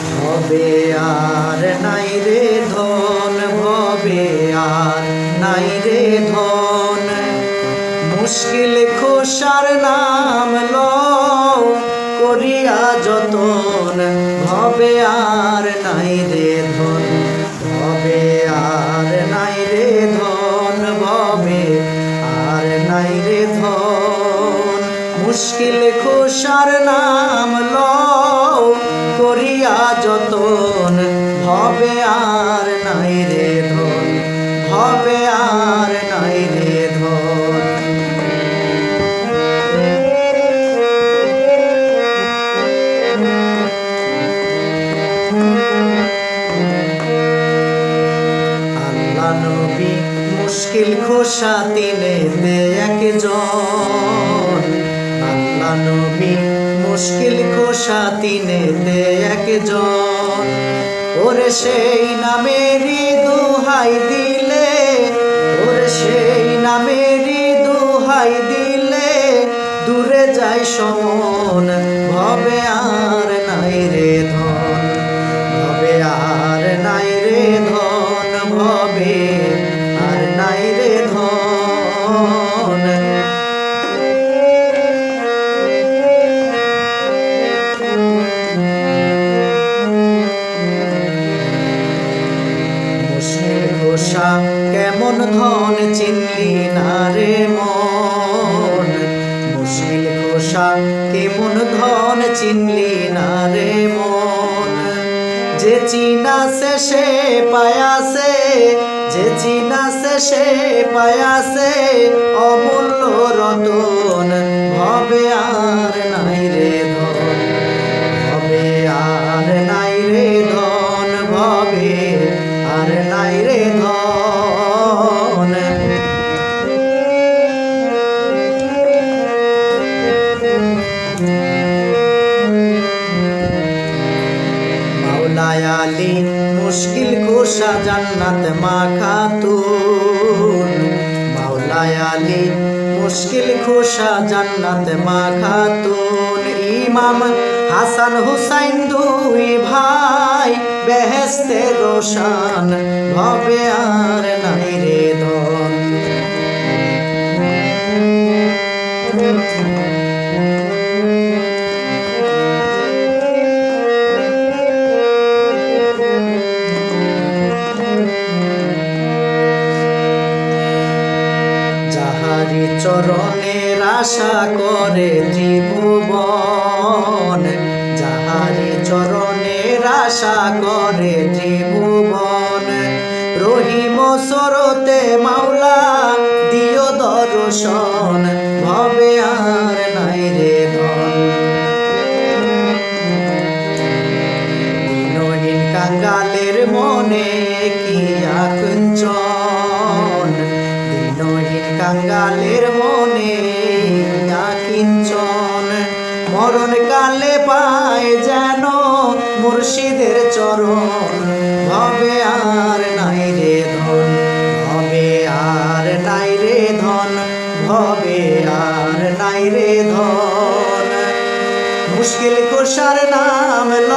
ভবে আর নাই রে ধন, ভবে আর নাই রে ধন। মুশকিল খোসার নাম লও করিয়া যতন, ভবে আর নাই রে ধন, ভবে আর নাই রে ধন, ভবে আর নাই রে ধন। মুশকিল খোসার নাম লও করিয়া যতন, ভবে আর নাই রে ধন, ভবে আর নাই রে ধন। আল্লাহ নবী মুশকিল খোসা তিনেতে একজন, আল্লাহ নবী মুশকিল খোসা তিনেতে একজন। ওরে সেই নামেরই দোহাই দিলে, ওরে সেই নামেরই দোহাই দিলে দূরে যায় সমন, ভবে আর নাই রে ধন, ভবে আর নাই রে ধন, ভবে আর নাই রে ধন। মুশকিল খোসা কেমন ধন চিনলি না রে মন, মুশকিল খোসা কেমন ধন চিনলি না রে মন। যে চিনাছে সে পায়াছে, যে চিনাছে সে পায়াছে অমূল্য রতন, ভবে আর নাই রে ধন, ভবে আর নাই রে ধন, ভবে আর নাই রে ধন। মাওলায় আলী মুশকিল খোসা জান্নাত মা খাতুন, মাওলায় আলী মুশকিল খোসা জান্নাত মা খাতুন। ইমাম হাসান হুসাইন দুই ভাই বেহেশতে রোশন, ভবে আর নাই রে ধন। যাহারি চরণের আশা করে ত্রিভুবন, যাহারি চরণের আশা করে ত্রিভুবন। রহিম সরতে মাওলা দিও দর্শন, ভবে আর নাই রে ধন। দিনহীন কাঙ্গালের মনে কি আকুঞ্চন, দিনহীন কাঙ্গালের মনে কিঞ্চন। মরণ কালে পায় যেন মুর্শিদের চরণ, ভবে আর নাই রে ধন, ভবে আর নাই রে ধন, ভবে আর নাই রে ধন। মুশকিল খোসার নাম ল